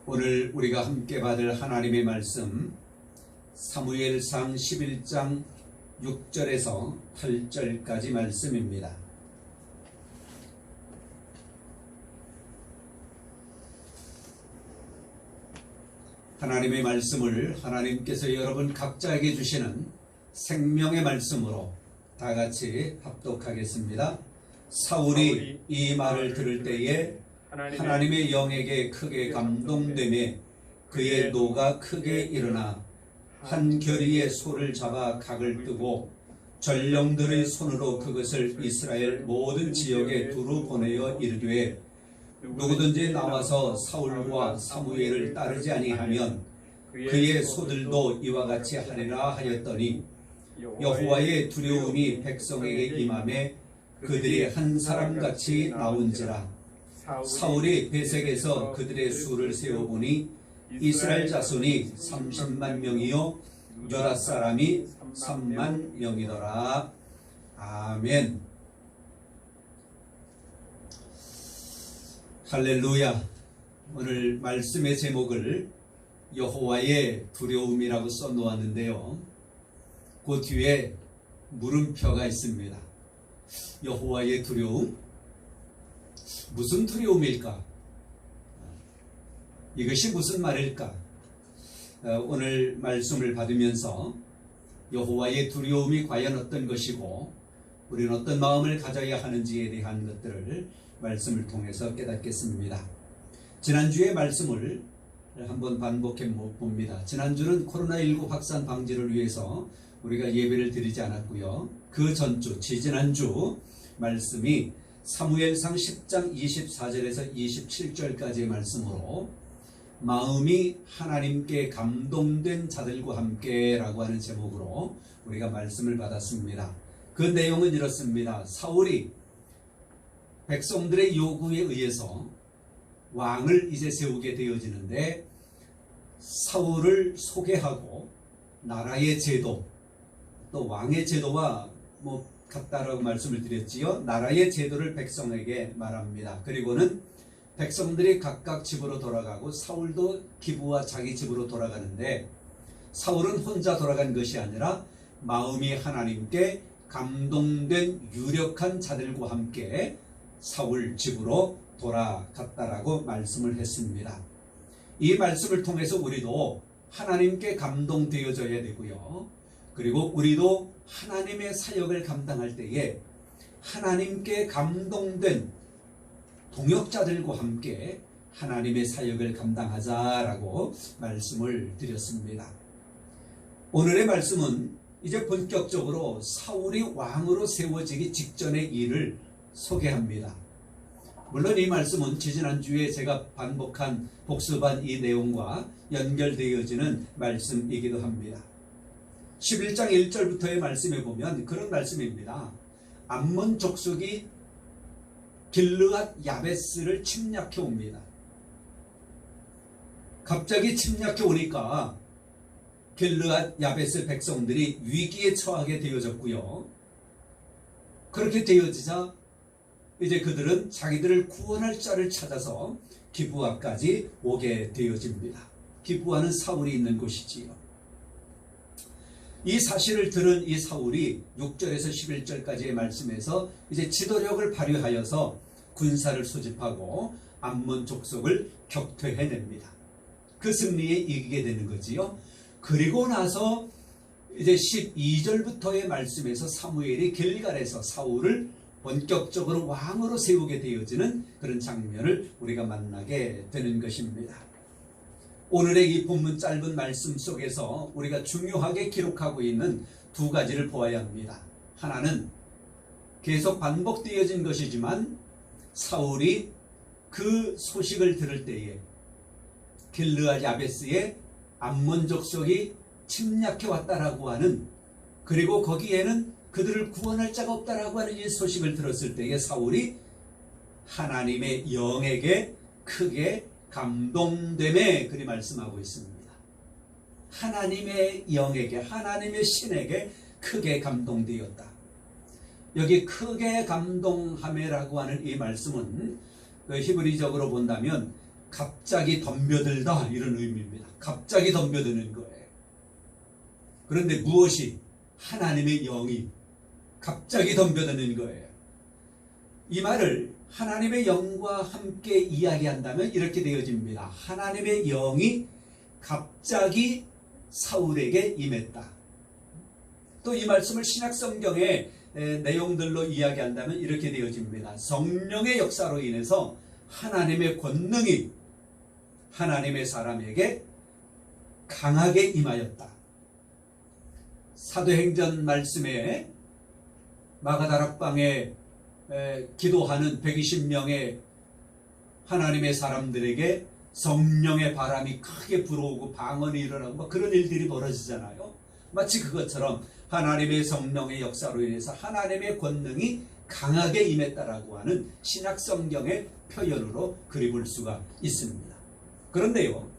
오늘 우리가 함께 받을 하나님의 말씀 사무엘상 11장 6절에서 8절까지 말씀입니다. 하나님의 말씀을 하나님께서 여러분 각자에게 주시는 생명의 말씀으로 다 같이 합독하겠습니다. 사울이 이 말을 들을 때에 하나님의 영에게 크게 감동되매 그의 노가 크게 일어나 한 결의의 소를 잡아 각을 뜨고 전령들의 손으로 그것을 이스라엘 모든 지역에 두루 보내어 이르되 누구든지 나와서 사울과 사무엘을 따르지 아니하면 그의 소들도 이와 같이 하리라 하였더니 여호와의 두려움이 백성에게 임하매 그들이 한 사람같이 나온지라. 사울이 베색에서 그들의 수를 세어보니 이스라엘 자손이 30만 명이요 유다 사람이 3만 명이더라. 아멘. 할렐루야. 오늘 말씀의 제목을 여호와의 두려움이라고 써놓았는데요, 그 뒤에 물음표가 있습니다. 여호와의 두려움? 무슨 두려움일까? 이것이 무슨 말일까? 오늘 말씀을 받으면서 여호와의 두려움이 과연 어떤 것이고 우리는 어떤 마음을 가져야 하는지에 대한 것들을 말씀을 통해서 깨닫겠습니다. 지난주의 말씀을 한번 반복해 봅니다. 지난주는 코로나19 확산 방지를 위해서 우리가 예배를 드리지 않았고요, 그 전주, 지지난주 말씀이 사무엘상 10장 24절에서 27절까지의 말씀으로 마음이 하나님께 감동된 자들과 함께 라고 하는 제목으로 우리가 말씀을 받았습니다. 그 내용은 이렇습니다. 사울이 백성들의 요구에 의해서 왕을 이제 세우게 되어지는데 사울을 소개하고 나라의 제도, 또 왕의 제도와 같다라고 말씀을 드렸지요. 나라의 제도를 백성에게 말합니다. 그리고는 백성들이 각각 집으로 돌아가고 사울도 기브와 자기 집으로 돌아가는데 사울은 혼자 돌아간 것이 아니라 마음이 하나님께 감동된 유력한 자들과 함께 사울 집으로 돌아갔다라고 말씀을 했습니다. 이 말씀을 통해서 우리도 하나님께 감동되어져야 되고요, 그리고 우리도 하나님의 사역을 감당할 때에 하나님께 감동된 동역자들과 함께 하나님의 사역을 감당하자라고 말씀을 드렸습니다. 오늘의 말씀은 이제 본격적으로 사울이 왕으로 세워지기 직전의 일을 소개합니다. 물론 이 말씀은 지지난주에 제가 반복한 복습한 이 내용과 연결되어지는 말씀이기도 합니다. 11장 1절부터의 말씀에 보면 그런 말씀입니다. 암몬 족속이 길르앗 야베스를 침략해 옵니다. 갑자기 침략해 오니까 길르앗 야베스 백성들이 위기에 처하게 되어졌고요, 그렇게 되어지자 이제 그들은 자기들을 구원할 자를 찾아서 기브아까지 오게 되어집니다. 기브아는 사울이 있는 곳이지요. 이 사실을 들은 이 사울이 6절에서 11절까지의 말씀에서 이제 지도력을 발휘하여서 군사를 소집하고 암몬 족속을 격퇴해냅니다. 그 승리에 이기게 되는 거지요. 그리고 나서 이제 12절부터의 말씀에서 사무엘이 길갈에서 사울을 본격적으로 왕으로 세우게 되어지는 그런 장면을 우리가 만나게 되는 것입니다. 오늘의 이 본문 짧은 말씀 속에서 우리가 중요하게 기록하고 있는 두 가지를 보아야 합니다. 하나는 계속 반복되어진 것이지만 사울이 그 소식을 들을 때에 길르앗 야베스의 암몬 족속이 침략해 왔다라고 하는, 그리고 거기에는 그들을 구원할 자가 없다라고 하는 이 소식을 들었을 때에 사울이 하나님의 영에게 크게 감동됨에 그리 말씀하고 있습니다. 하나님의 영에게, 하나님의 신에게 크게 감동되었다. 여기 크게 감동함이라고 하는 이 말씀은 히브리적으로 본다면 갑자기 덤벼들다 이런 의미입니다. 갑자기 덤벼드는 거예요. 그런데 무엇이? 하나님의 영이 갑자기 덤벼드는 거예요. 이 말을 하나님의 영과 함께 이야기한다면 이렇게 되어집니다. 하나님의 영이 갑자기 사울에게 임했다. 또 이 말씀을 신약성경의 내용들로 이야기한다면 이렇게 되어집니다. 성령의 역사로 인해서 하나님의 권능이 하나님의 사람에게 강하게 임하였다. 사도행전 말씀에 마가다락방에 기도하는 120명의 하나님의 사람들에게 성령의 바람이 크게 불어오고 방언이 일어나고 그런 일들이 벌어지잖아요. 마치 그것처럼 하나님의 성령의 역사로 인해서 하나님의 권능이 강하게 임했다라고 하는 신약성경의 표현으로 그려볼 수가 있습니다. 그런데요,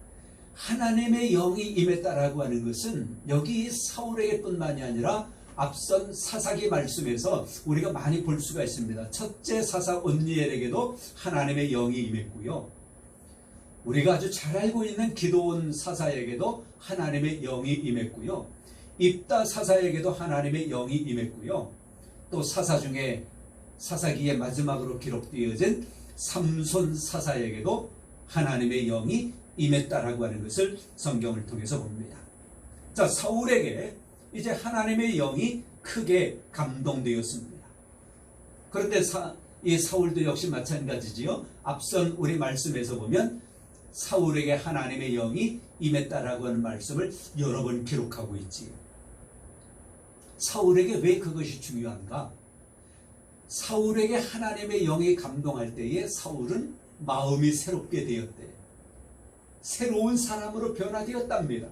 하나님의 영이 임했다라고 하는 것은 여기 사울에게 뿐만이 아니라 앞선 사사기 말씀에서 우리가 많이 볼 수가 있습니다. 첫째 사사 온니엘에게도 하나님의 영이 임했고요. 우리가 아주 잘 알고 있는 기드온 사사에게도 하나님의 영이 임했고요. 입다 사사에게도 하나님의 영이 임했고요. 또 사사 중에 사사기의 마지막으로 기록되어진 삼손 사사에게도 하나님의 영이 임했다라고 하는 것을 성경을 통해서 봅니다. 자, 사울에게 이제 하나님의 영이 크게 감동되었습니다. 그런데 이 사울도 역시 마찬가지지요. 앞선 우리 말씀에서 보면 사울에게 하나님의 영이 임했다라고 하는 말씀을 여러 번 기록하고 있지요. 사울에게 왜 그것이 중요한가? 사울에게 하나님의 영이 감동할 때에 사울은 마음이 새롭게 되었대. 새로운 사람으로 변화되었답니다.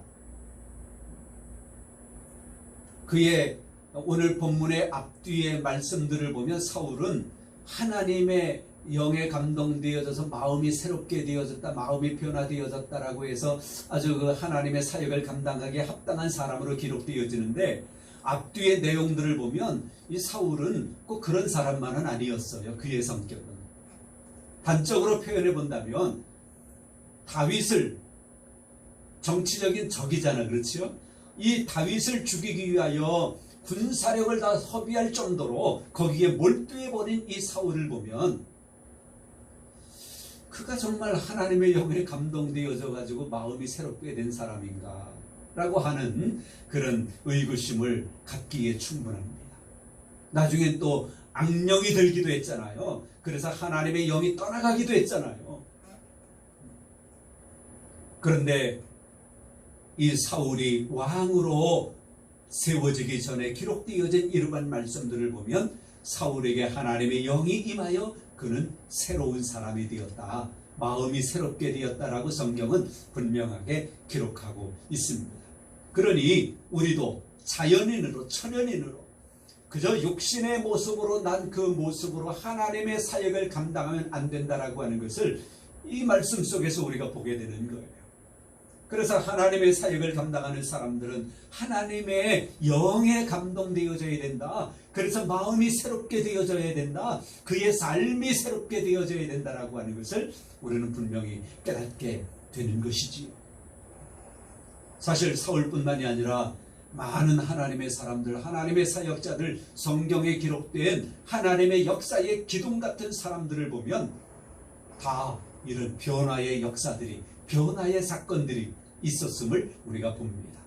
그의 오늘 본문의 앞뒤의 말씀들을 보면 사울은 하나님의 영에 감동되어져서 마음이 새롭게 되어졌다, 마음이 변화되어졌다라고 해서 아주 그 하나님의 사역을 감당하기에 합당한 사람으로 기록되어지는데, 앞뒤의 내용들을 보면 이 사울은 꼭 그런 사람만은 아니었어요. 그의 성격은. 단적으로 표현해 본다면 다윗을, 정치적인 적이잖아, 그렇죠? 이 다윗을 죽이기 위하여 군사력을 다 허비할 정도로 거기에 몰두해 버린 이 사울을 보면 그가 정말 하나님의 영에 감동되어져 가지고 마음이 새롭게 된 사람인가 라고 하는 그런 의구심을 갖기에 충분합니다. 나중엔 또 악령이 들기도 했잖아요. 그래서 하나님의 영이 떠나가기도 했잖아요. 그런데 이 사울이 왕으로 세워지기 전에 기록되어진 이러한 말씀들을 보면 사울에게 하나님의 영이 임하여 그는 새로운 사람이 되었다, 마음이 새롭게 되었다라고 성경은 분명하게 기록하고 있습니다. 그러니 우리도 자연인으로, 천연인으로 그저 육신의 모습으로 난 그 모습으로 하나님의 사역을 감당하면 안 된다라고 하는 것을 이 말씀 속에서 우리가 보게 되는 거예요. 그래서 하나님의 사역을 감당하는 사람들은 하나님의 영에 감동되어져야 된다. 그래서 마음이 새롭게 되어져야 된다. 그의 삶이 새롭게 되어져야 된다라고 하는 것을 우리는 분명히 깨닫게 되는 것이지요. 사실 사울뿐만이 아니라 많은 하나님의 사람들, 하나님의 사역자들, 성경에 기록된 하나님의 역사의 기둥 같은 사람들을 보면 다 이런 변화의 역사들이, 변화의 사건들이 있었음을 우리가 봅니다.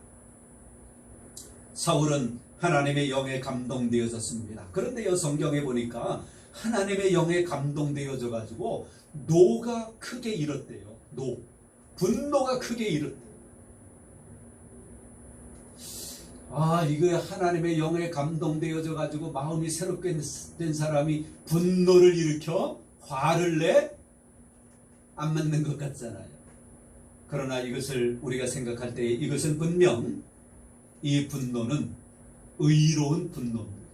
사울은 하나님의 영에 감동되어졌습니다. 그런데요, 성경에 보니까 하나님의 영에 감동되어져 가지고 노가 크게 일었대요. 분노가 크게 일었대요. 이거 하나님의 영에 감동되어져 가지고 마음이 새롭게 된 사람이 분노를 일으켜 화를 내? 안 맞는 것 같잖아요. 그러나 이것을 우리가 생각할 때 이것은 분명 이 분노는 의로운 분노입니다.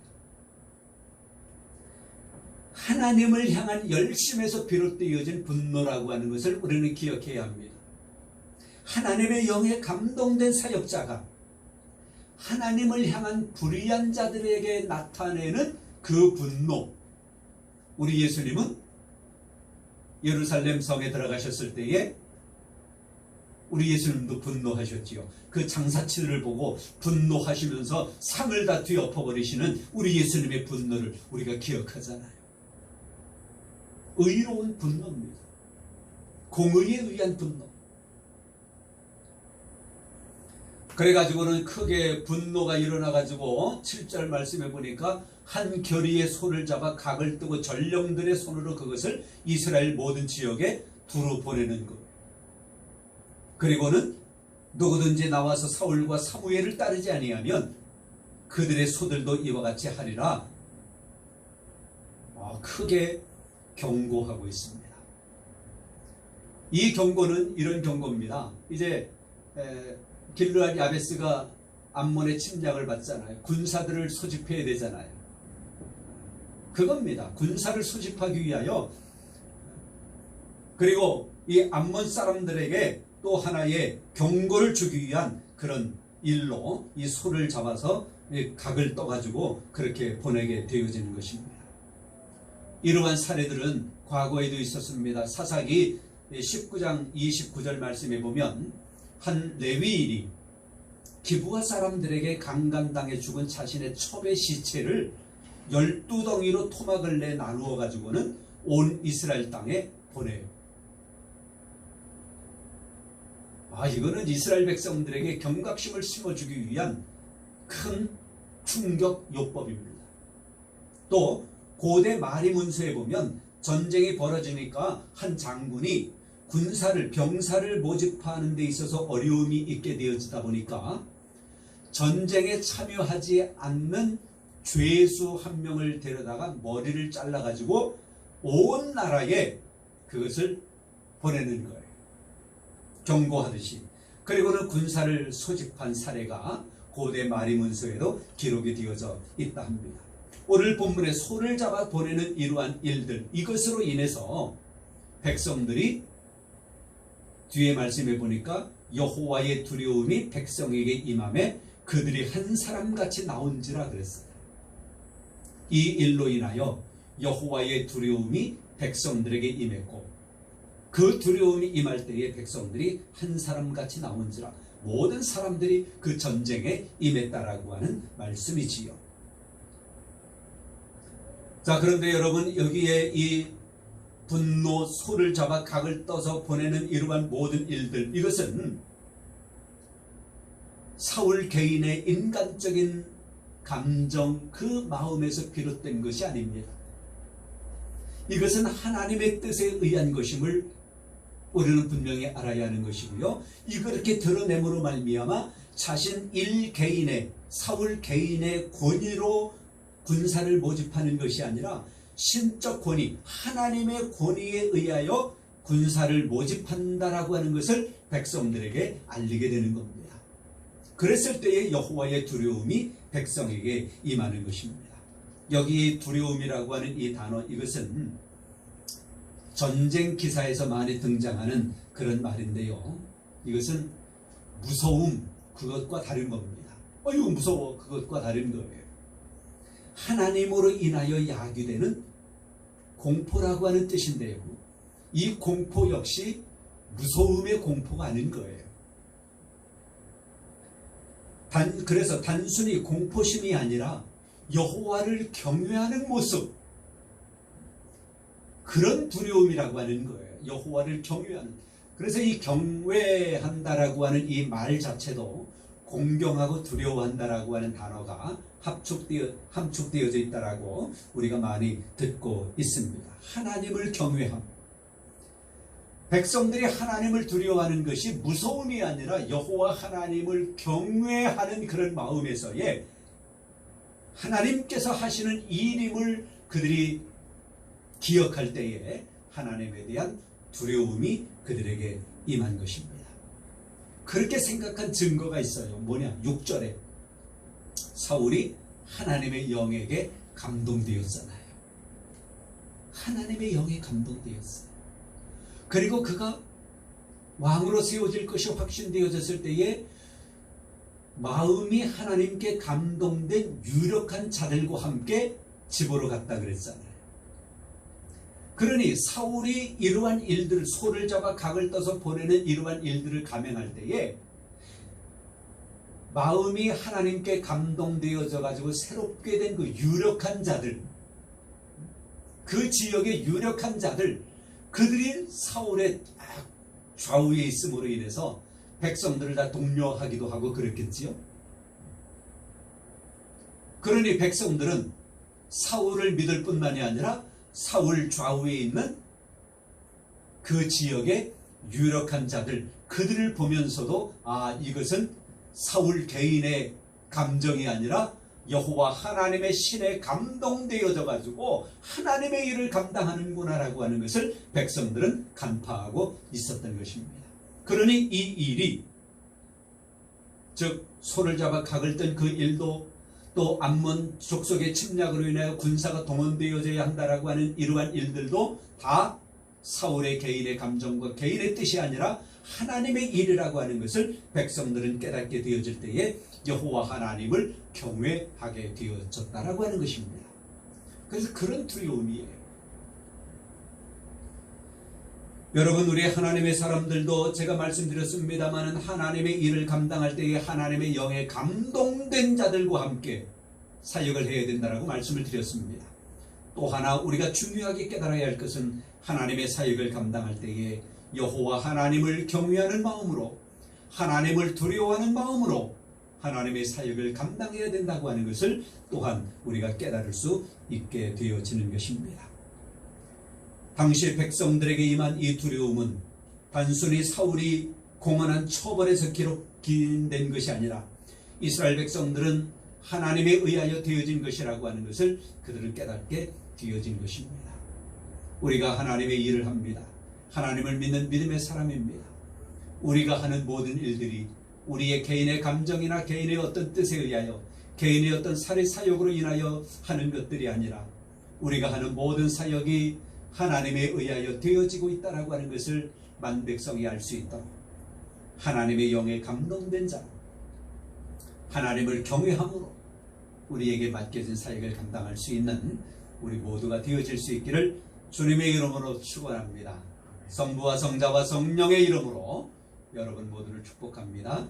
하나님을 향한 열심에서 비롯되어진 분노라고 하는 것을 우리는 기억해야 합니다. 하나님의 영에 감동된 사역자가 하나님을 향한 불의한 자들에게 나타내는 그 분노, 우리 예수님은 예루살렘 성에 들어가셨을 때에 우리 예수님도 분노하셨지요. 그 장사치들을 보고 분노하시면서 상을 다 뒤엎어버리시는 우리 예수님의 분노를 우리가 기억하잖아요. 의로운 분노입니다. 공의에 의한 분노. 그래가지고는 크게 분노가 일어나가지고 7절 말씀해 보니까 한 결의의 손을 잡아 각을 뜨고 전령들의 손으로 그것을 이스라엘 모든 지역에 두루 보내는 것. 그리고는 누구든지 나와서 사울과 사무엘을 따르지 아니하면 그들의 소들도 이와 같이 하리라. 크게 경고하고 있습니다. 이 경고는 이런 경고입니다. 이제 길르앗 야베스가 암몬의 침략을 받잖아요. 군사들을 소집해야 되잖아요. 그겁니다. 군사를 소집하기 위하여, 그리고 이 암몬 사람들에게 또 하나의 경고를 주기 위한 그런 일로 이 소를 잡아서 각을 떠가지고 그렇게 보내게 되어지는 것입니다. 이러한 사례들은 과거에도 있었습니다. 사사기 19장 29절 말씀에 보면 한 레위인이 기브아 사람들에게 강간당해 죽은 자신의 첩의 시체를 12덩이로 토막을 내 나누어 가지고는 온 이스라엘 땅에 보내요. 이거는 이스라엘 백성들에게 경각심을 심어주기 위한 큰 충격 요법입니다. 또 고대 마리 문서에 보면 전쟁이 벌어지니까 한 장군이 병사를 모집하는 데 있어서 어려움이 있게 되어지다 보니까 전쟁에 참여하지 않는 죄수 한 명을 데려다가 머리를 잘라가지고 온 나라에 그것을 보내는 거예요. 경고하듯이. 그리고는 군사를 소집한 사례가 고대 마리 문서에도 기록이 되어져 있다 합니다. 오늘 본문에 소를 잡아 보내는 이러한 일들, 이것으로 인해서 백성들이 뒤에 말씀해 보니까 여호와의 두려움이 백성에게 임함에 그들이 한 사람같이 나온지라 그랬어요. 이 일로 인하여 여호와의 두려움이 백성들에게 임했고 그 두려움이 임할 때에 백성들이 한 사람같이 나온지라, 모든 사람들이 그 전쟁에 임했다라고 하는 말씀이지요. 자, 그런데 여러분, 여기에 이 분노, 소를 잡아 각을 떠서 보내는 이러한 모든 일들, 이것은 사울 개인의 인간적인 감정, 그 마음에서 비롯된 것이 아닙니다. 이것은 하나님의 뜻에 의한 것임을 우리는 분명히 알아야 하는 것이고요. 이렇게 드러냄으로 말미암아 자신 개인의, 사울 개인의 권위로 군사를 모집하는 것이 아니라 신적 권위, 하나님의 권위에 의하여 군사를 모집한다라고 하는 것을 백성들에게 알리게 되는 겁니다. 그랬을 때에 여호와의 두려움이 백성에게 임하는 것입니다. 여기 두려움이라고 하는 이 단어, 이것은 전쟁 기사에서 많이 등장하는 그런 말인데요. 이것은 무서움, 그것과 다른 겁니다. 이거 무서워, 그것과 다른 거예요. 하나님으로 인하여 야기되는 공포라고 하는 뜻인데요. 이 공포 역시 무서움의 공포가 아닌 거예요. 그래서 단순히 공포심이 아니라 여호와를 경외하는 모습, 그런 두려움이라고 하는 거예요. 여호와를 경외하는. 그래서 이 경외한다라고 하는 이 말 자체도 공경하고 두려워한다라고 하는 단어가 함축되어져 있다라고 우리가 많이 듣고 있습니다. 하나님을 경외함. 백성들이 하나님을 두려워하는 것이 무서움이 아니라 여호와 하나님을 경외하는 그런 마음에서의 하나님께서 하시는 일임을 그들이 기억할 때에 하나님에 대한 두려움이 그들에게 임한 것입니다. 그렇게 생각한 증거가 있어요. 뭐냐? 6절에 사울이 하나님의 영에게 감동되었잖아요. 하나님의 영에 감동되었어요. 그리고 그가 왕으로 세워질 것이 확신되어졌을 때에 마음이 하나님께 감동된 유력한 자들과 함께 집으로 갔다 그랬잖아요. 그러니 사울이 이러한 일들을 소를 잡아 각을 떠서 보내는 이러한 일들을 감행할 때에 마음이 하나님께 감동되어져 가지고 새롭게 된 그 유력한 자들, 그 지역의 유력한 자들, 그들이 사울의 좌우에 있음으로 인해서 백성들을 다 독려하기도 하고 그랬겠지요. 그러니 백성들은 사울을 믿을 뿐만이 아니라 사울 좌우에 있는 그 지역의 유력한 자들, 그들을 보면서도 이것은 사울 개인의 감정이 아니라 여호와 하나님의 신에 감동되어져 가지고 하나님의 일을 감당하는구나라고 하는 것을 백성들은 간파하고 있었던 것입니다. 그러니 이 일이, 즉 소를 잡아 각을 뜬 그 일도, 또 암몬 족속의 침략으로 인하여 군사가 동원되어져야 한다라고 하는 이러한 일들도 다 사울의 개인의 감정과 개인의 뜻이 아니라 하나님의 일이라고 하는 것을 백성들은 깨닫게 되어질 때에 여호와 하나님을 경외하게 되어졌다라고 하는 것입니다. 그래서 그런 두려움이에요. 여러분, 우리 하나님의 사람들도 제가 말씀드렸습니다마는 하나님의 일을 감당할 때에 하나님의 영에 감동된 자들과 함께 사역을 해야 된다라고 말씀을 드렸습니다. 또 하나 우리가 중요하게 깨달아야 할 것은 하나님의 사역을 감당할 때에 여호와 하나님을 경외하는 마음으로, 하나님을 두려워하는 마음으로 하나님의 사역을 감당해야 된다고 하는 것을 또한 우리가 깨달을 수 있게 되어지는 것입니다. 당시 백성들에게 임한 이 두려움은 단순히 사울이 공언한 처벌에서 기록된 것이 아니라 이스라엘 백성들은 하나님에 의하여 되어진 것이라고 하는 것을 그들은 깨닫게 되어진 것입니다. 우리가 하나님의 일을 합니다. 하나님을 믿는 믿음의 사람입니다. 우리가 하는 모든 일들이 우리의 개인의 감정이나 개인의 어떤 뜻에 의하여, 개인의 어떤 사역으로 인하여 하는 것들이 아니라 우리가 하는 모든 사역이 하나님에 의하여 되어지고 있다라고 하는 것을 만백성이 알 수 있도록 하나님의 영에 감동된 자, 하나님을 경외함으로 우리에게 맡겨진 사역을 감당할 수 있는 우리 모두가 되어질 수 있기를 주님의 이름으로 축원합니다. 성부와 성자와 성령의 이름으로 여러분 모두를 축복합니다.